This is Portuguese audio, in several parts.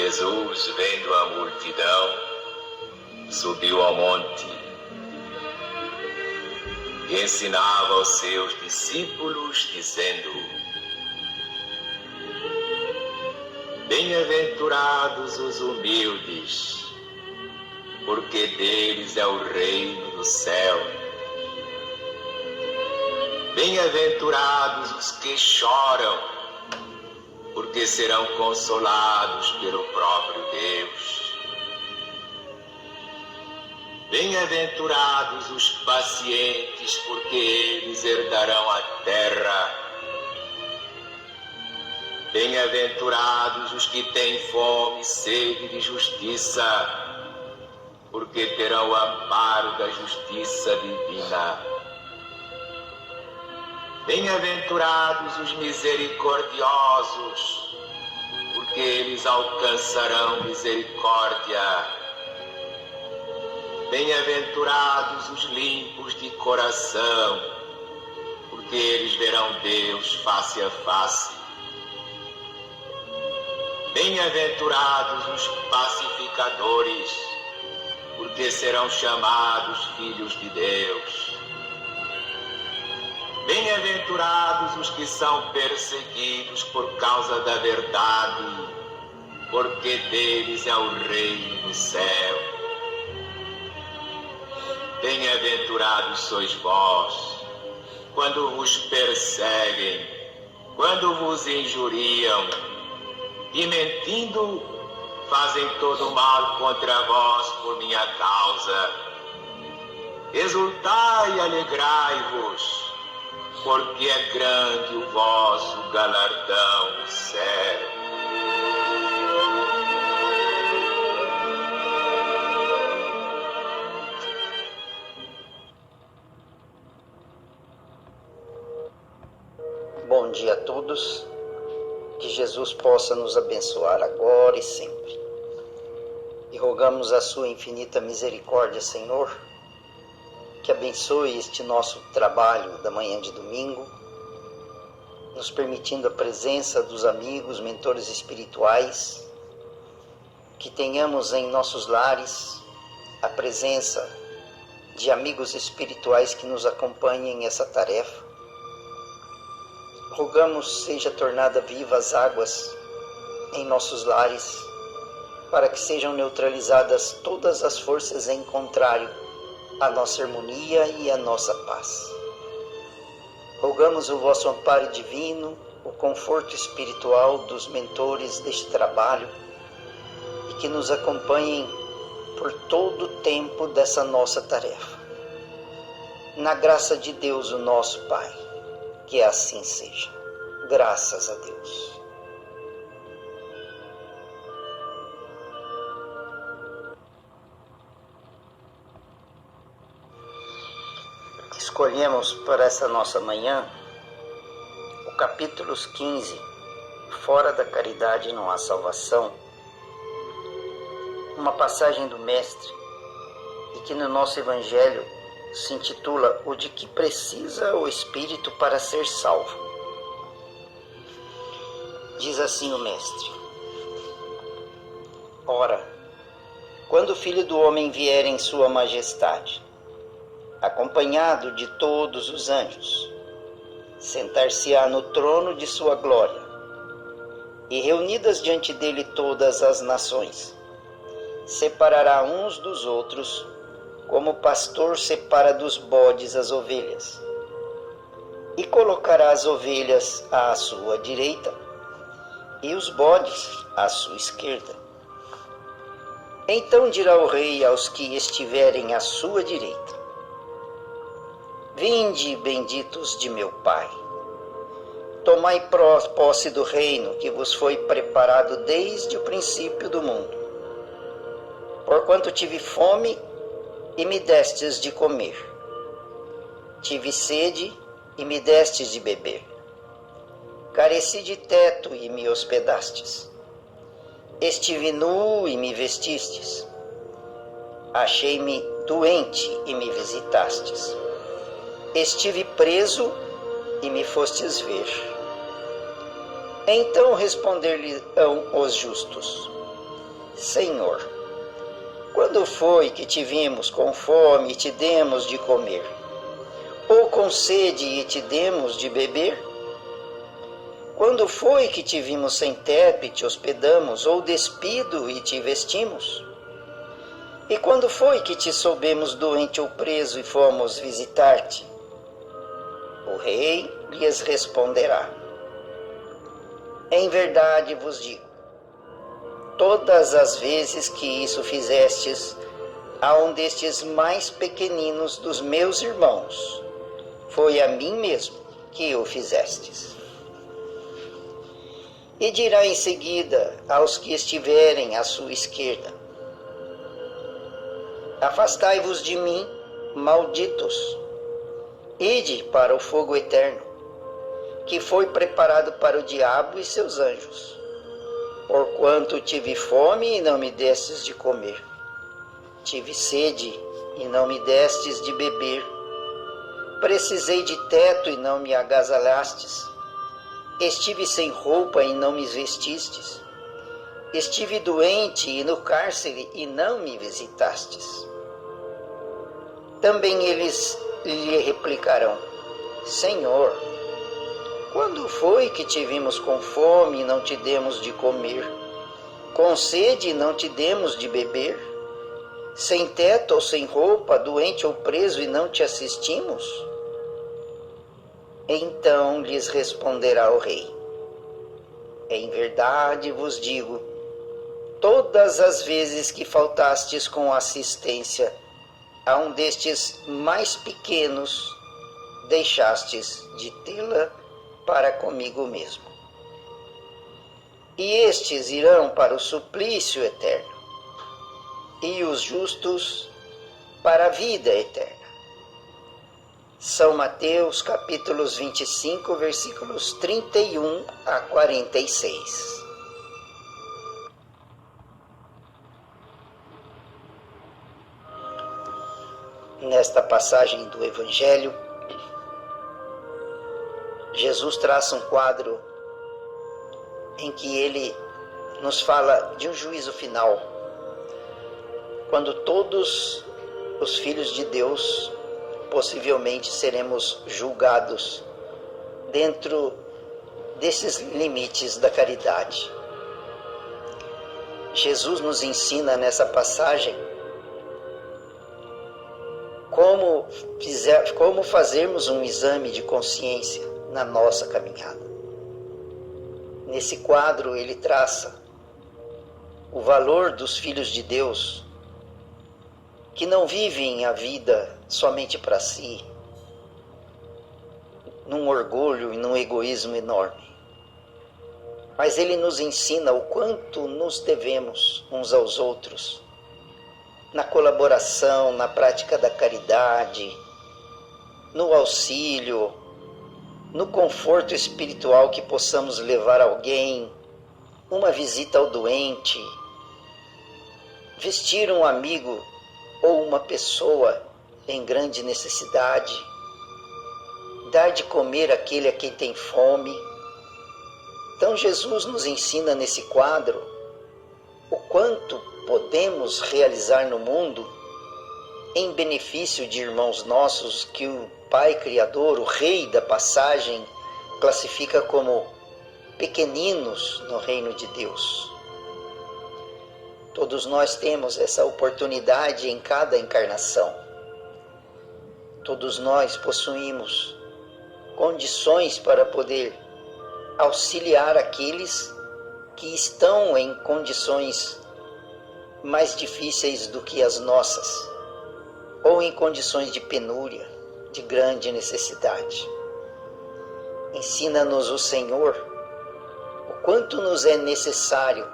Jesus, vendo a multidão, subiu ao monte e ensinava aos seus discípulos, dizendo: Bem-aventurados os humildes, porque deles é o reino do céu. Bem-aventurados os que choram, porque serão consolados pelo próprio Deus. Bem-aventurados os pacientes, porque eles herdarão a terra. Bem-aventurados os que têm fome e sede de justiça, porque terão o amparo da justiça divina. Bem-aventurados os misericordiosos, porque eles alcançarão misericórdia. Bem-aventurados os limpos de coração, porque eles verão Deus face a face. Bem-aventurados os pacificadores, porque serão chamados filhos de Deus. Bem-aventurados os que são perseguidos por causa da verdade, porque deles é o reino do céu. Bem-aventurados sois vós, quando vos perseguem, quando vos injuriam, e mentindo, fazem todo mal contra vós por minha causa. Exultai e alegrai-vos, porque é grande o vosso galardão no céu. Bom dia a todos, que Jesus possa nos abençoar agora e sempre. E rogamos a sua infinita misericórdia, Senhor, que abençoe este nosso trabalho da manhã de domingo, nos permitindo a presença dos amigos, mentores espirituais, que tenhamos em nossos lares a presença de amigos espirituais que nos acompanhem nessa tarefa. Rogamos seja tornada viva as águas em nossos lares, para que sejam neutralizadas todas as forças em contrário à nossa harmonia e à nossa paz. Rogamos o vosso amparo divino, o conforto espiritual dos mentores deste trabalho e que nos acompanhem por todo o tempo dessa nossa tarefa. Na graça de Deus, o nosso Pai. Que assim seja. Graças a Deus. Escolhemos para essa nossa manhã o capítulo 15, Fora da caridade não há salvação, uma passagem do Mestre, e que no nosso Evangelho se intitula O de que precisa o Espírito para ser salvo. Diz assim o Mestre: Ora, quando o Filho do Homem vier em sua majestade, acompanhado de todos os anjos, sentar-se-á no trono de sua glória, e reunidas diante dele todas as nações, separará uns dos outros, como o pastor separa dos bodes as ovelhas, e colocará as ovelhas à sua direita e os bodes à sua esquerda. Então dirá o rei aos que estiverem à sua direita: Vinde, benditos de meu Pai, tomai posse do reino que vos foi preparado desde o princípio do mundo. Porquanto tive fome e me destes de comer, tive sede e me destes de beber, careci de teto e me hospedastes, estive nu e me vestistes, achei-me doente e me visitastes, estive preso e me fostes ver. Então responder-lhe-ão os justos: Senhor, quando foi que te vimos com fome e te demos de comer? Ou com sede e te demos de beber? Quando foi que te vimos sem teto e te hospedamos, ou despido e te vestimos? E quando foi que te soubemos doente ou preso e fomos visitar-te? O rei lhes responderá: em verdade vos digo, todas as vezes que isso fizestes a um destes mais pequeninos dos meus irmãos, foi a mim mesmo que o fizestes. E dirá em seguida aos que estiverem à sua esquerda: afastai-vos de mim, malditos, ide para o fogo eterno, que foi preparado para o diabo e seus anjos. Porquanto tive fome e não me destes de comer, tive sede e não me destes de beber, precisei de teto e não me agasalhastes, estive sem roupa e não me vestistes, estive doente e no cárcere e não me visitastes. Também eles lhe replicarão: Senhor, quando foi que te vimos com fome e não te demos de comer, com sede e não te demos de beber, sem teto ou sem roupa, doente ou preso e não te assistimos? Então lhes responderá o rei: em verdade vos digo, todas as vezes que faltastes com assistência a um destes mais pequenos, deixastes de tê-la para comigo mesmo. E estes irão para o suplício eterno, e os justos para a vida eterna. São Mateus capítulos 25, versículos 31 a 46. Nesta passagem do Evangelho, Jesus traça um quadro em que ele nos fala de um juízo final, quando todos os filhos de Deus possivelmente seremos julgados dentro desses limites da caridade. Jesus nos ensina nessa passagem como fazermos um exame de consciência na nossa caminhada. Nesse quadro ele traça o valor dos filhos de Deus que não vivem a vida somente para si, num orgulho e num egoísmo enorme. Mas ele nos ensina o quanto nos devemos uns aos outros, na colaboração, na prática da caridade, no auxílio, no conforto espiritual que possamos levar alguém, uma visita ao doente, vestir um amigo ou uma pessoa em grande necessidade, dar de comer àquele a quem tem fome. Então Jesus nos ensina nesse quadro o quanto podemos realizar no mundo em benefício de irmãos nossos que o Pai Criador, o Rei da passagem, classifica como pequeninos no reino de Deus. Todos nós temos essa oportunidade em cada encarnação. Todos nós possuímos condições para poder auxiliar aqueles que estão em condições mais difíceis do que as nossas, ou em condições de penúria, de grande necessidade. Ensina-nos o Senhor o quanto nos é necessário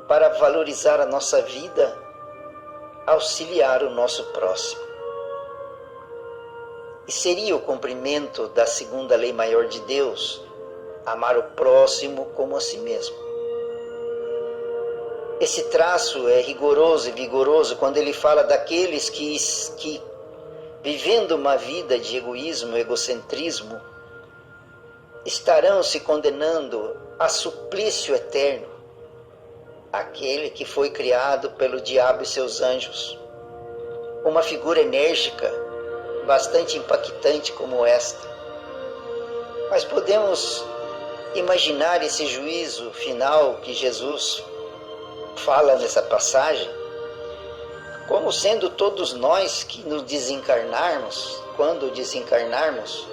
para valorizar a nossa vida, auxiliar o nosso próximo. E seria o cumprimento da segunda lei maior de Deus, amar o próximo como a si mesmo. Esse traço é rigoroso e vigoroso quando ele fala daqueles que vivendo uma vida de egoísmo, egocentrismo, estarão se condenando a suplício eterno, aquele que foi criado pelo diabo e seus anjos. Uma figura enérgica, bastante impactante como esta. Mas podemos imaginar esse juízo final que Jesus fala nessa passagem, como sendo todos nós que nos desencarnarmos, quando desencarnarmos,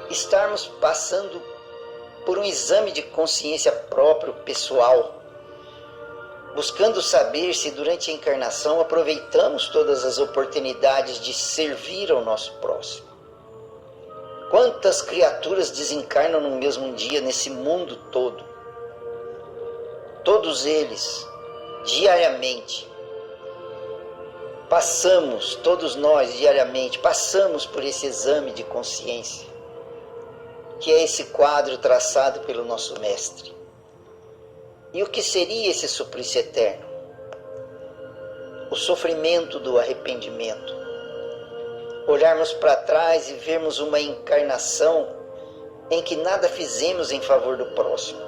estarmos passando por um exame de consciência próprio, pessoal, buscando saber se durante a encarnação aproveitamos todas as oportunidades de servir ao nosso próximo. Quantas criaturas desencarnam no mesmo dia nesse mundo todo? Todos eles, diariamente, todos nós diariamente, passamos por esse exame de consciência, que é esse quadro traçado pelo nosso Mestre. E o que seria esse suplício eterno? O sofrimento do arrependimento. Olharmos para trás e vermos uma encarnação em que nada fizemos em favor do próximo.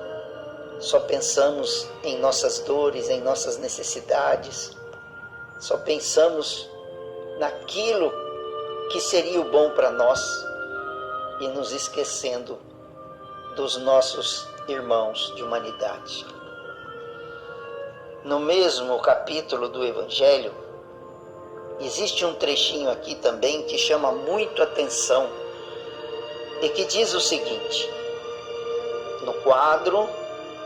Só pensamos em nossas dores, em nossas necessidades. Só pensamos naquilo que seria o bom para nós e nos esquecendo dos nossos irmãos de humanidade. No mesmo capítulo do Evangelho, existe um trechinho aqui também que chama muito atenção e que diz o seguinte: no quadro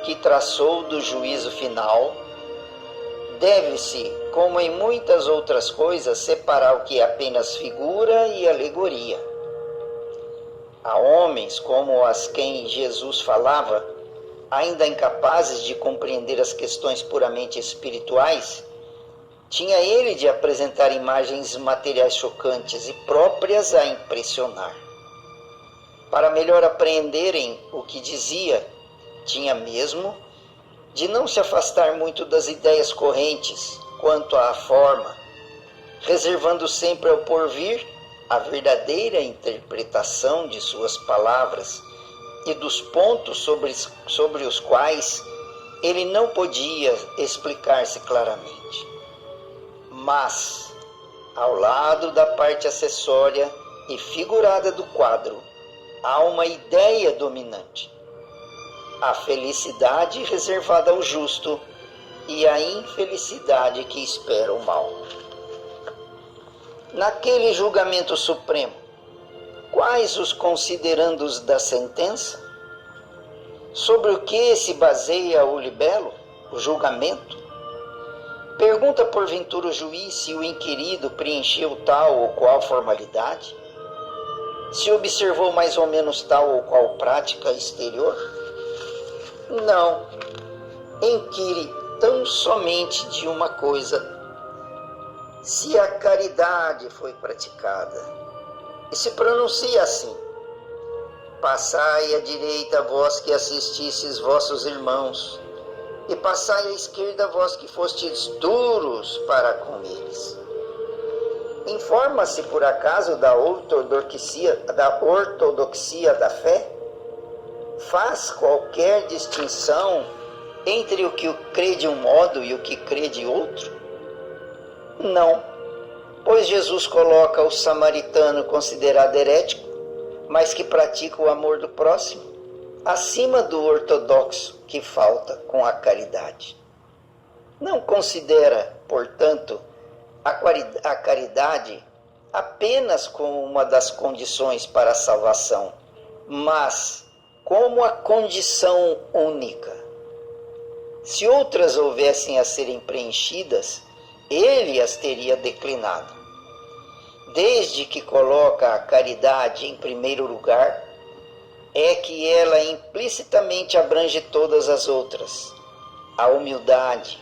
que traçou do juízo final, deve-se, como em muitas outras coisas, separar o que é apenas figura e alegoria. Há homens como as quem Jesus falava, ainda incapazes de compreender as questões puramente espirituais, tinha ele de apresentar imagens materiais chocantes e próprias a impressionar. Para melhor apreenderem o que dizia, tinha mesmo de não se afastar muito das ideias correntes quanto à forma, reservando sempre ao porvir a verdadeira interpretação de suas palavras e dos pontos sobre os quais ele não podia explicar-se claramente. Mas, ao lado da parte acessória e figurada do quadro, há uma ideia dominante: a felicidade reservada ao justo e a infelicidade que espera o mal. Naquele julgamento supremo, quais os considerandos da sentença? Sobre o que se baseia o libelo, o julgamento? Pergunta porventura o juiz se o inquirido preencheu tal ou qual formalidade? Se observou mais ou menos tal ou qual prática exterior? Não. Inquire tão somente de uma coisa: se a caridade foi praticada. E se pronuncia assim: passai à direita vós que assististes vossos irmãos, e passai à esquerda vós que fostes duros para com eles. Informa-se por acaso da ortodoxia da fé? Faz qualquer distinção entre o que crê de um modo e o que crê de outro? Não, pois Jesus coloca o samaritano considerado herético, mas que pratica o amor do próximo, acima do ortodoxo que falta com a caridade. Não considera, portanto, a caridade apenas como uma das condições para a salvação, mas como a condição única. Se outras houvessem a serem preenchidas, ele as teria declinado. Desde que coloca a caridade em primeiro lugar, é que ela implicitamente abrange todas as outras: a humildade,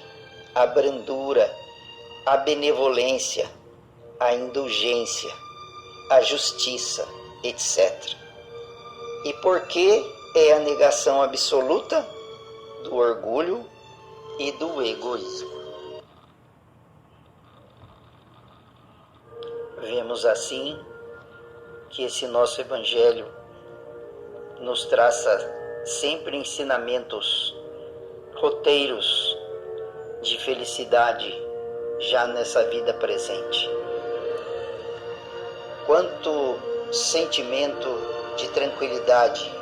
a brandura, a benevolência, a indulgência, a justiça, etc. E porque é a negação absoluta do orgulho e do egoísmo. Vemos assim que esse nosso Evangelho nos traça sempre ensinamentos, roteiros de felicidade já nessa vida presente. Quanto sentimento de tranquilidade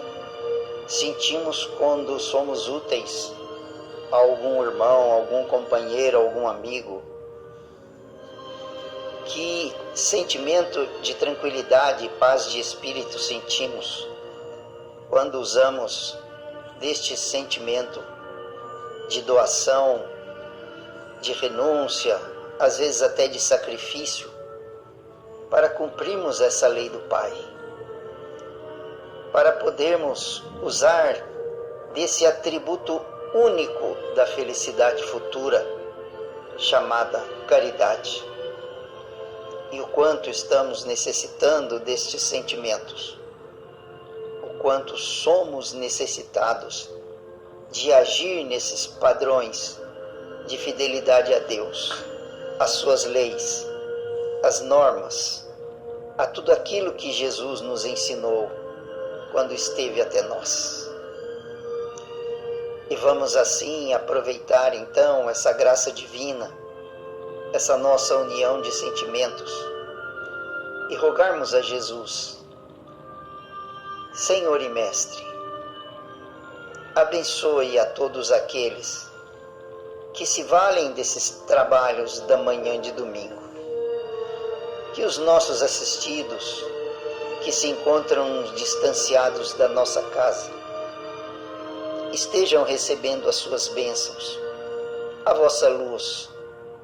sentimos quando somos úteis a algum irmão, algum companheiro, algum amigo. Que sentimento de tranquilidade e paz de espírito sentimos quando usamos deste sentimento de doação, de renúncia, às vezes até de sacrifício, para cumprirmos essa lei do Pai, para podermos usar desse atributo único da felicidade futura, chamada caridade. E o quanto estamos necessitando destes sentimentos, o quanto somos necessitados de agir nesses padrões de fidelidade a Deus, às suas leis, às normas, a tudo aquilo que Jesus nos ensinou quando esteve até nós. E vamos assim aproveitar então essa graça divina, essa nossa união de sentimentos, e rogarmos a Jesus: Senhor e Mestre, abençoe a todos aqueles que se valem desses trabalhos da manhã de domingo, que os nossos assistidos, que se encontram distanciados da nossa casa, estejam recebendo as suas bênçãos, a vossa luz,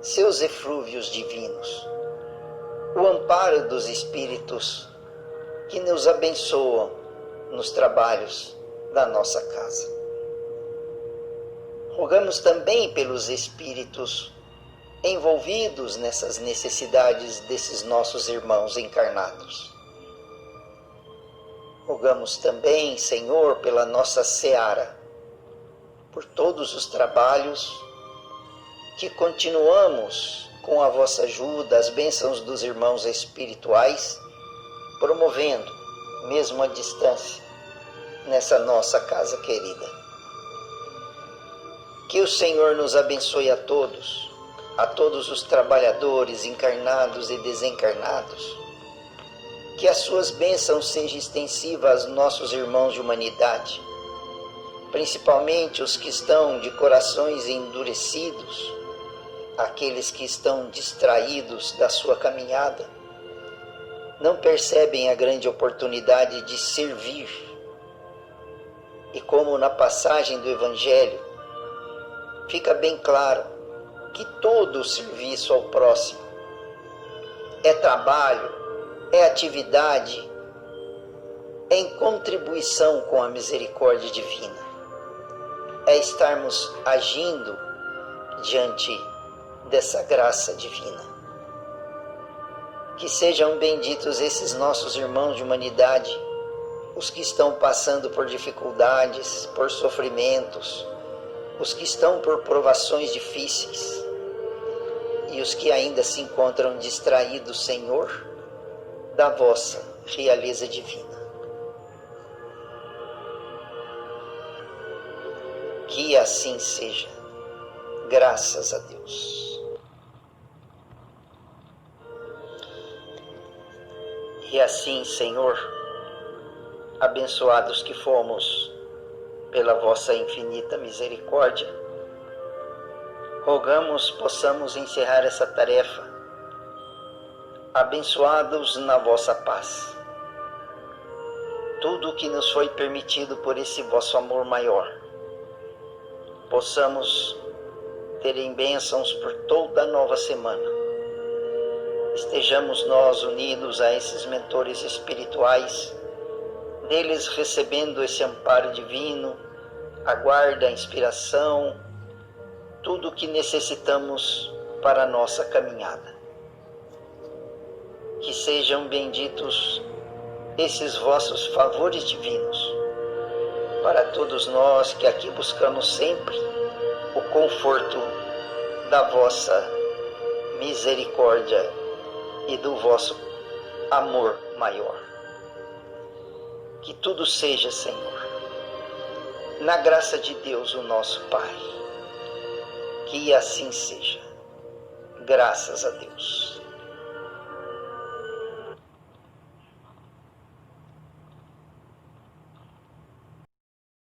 seus eflúvios divinos, o amparo dos Espíritos que nos abençoam nos trabalhos da nossa casa. Rogamos também pelos Espíritos envolvidos nessas necessidades desses nossos irmãos encarnados. Rogamos também, Senhor, pela nossa seara, por todos os trabalhos que continuamos, com a vossa ajuda, as bênçãos dos irmãos espirituais, promovendo, mesmo à distância, nessa nossa casa querida. Que o Senhor nos abençoe a todos os trabalhadores encarnados e desencarnados, que as suas bênçãos sejam extensivas aos nossos irmãos de humanidade, principalmente os que estão de corações endurecidos, aqueles que estão distraídos da sua caminhada, não percebem a grande oportunidade de servir. E como na passagem do Evangelho, fica bem claro que todo o serviço ao próximo é trabalho, é atividade, é em contribuição com a misericórdia divina, é estarmos agindo diante dessa graça divina. Que sejam benditos esses nossos irmãos de humanidade, os que estão passando por dificuldades, por sofrimentos, os que estão por provações difíceis e os que ainda se encontram distraídos, Senhor, da vossa realeza divina. Que assim seja, graças a Deus. E assim, Senhor, abençoados que fomos pela vossa infinita misericórdia, rogamos possamos encerrar essa tarefa, abençoados na vossa paz. Tudo o que nos foi permitido por esse vosso amor maior, possamos ter em bênçãos por toda a nova semana. Estejamos nós unidos a esses mentores espirituais, deles recebendo esse amparo divino, a guarda, a inspiração, tudo o que necessitamos para a nossa caminhada. Que sejam benditos esses vossos favores divinos, para todos nós que aqui buscamos sempre o conforto da vossa misericórdia e do vosso amor maior. Que tudo seja, Senhor, na graça de Deus, o nosso Pai, Que assim seja. Graças a Deus.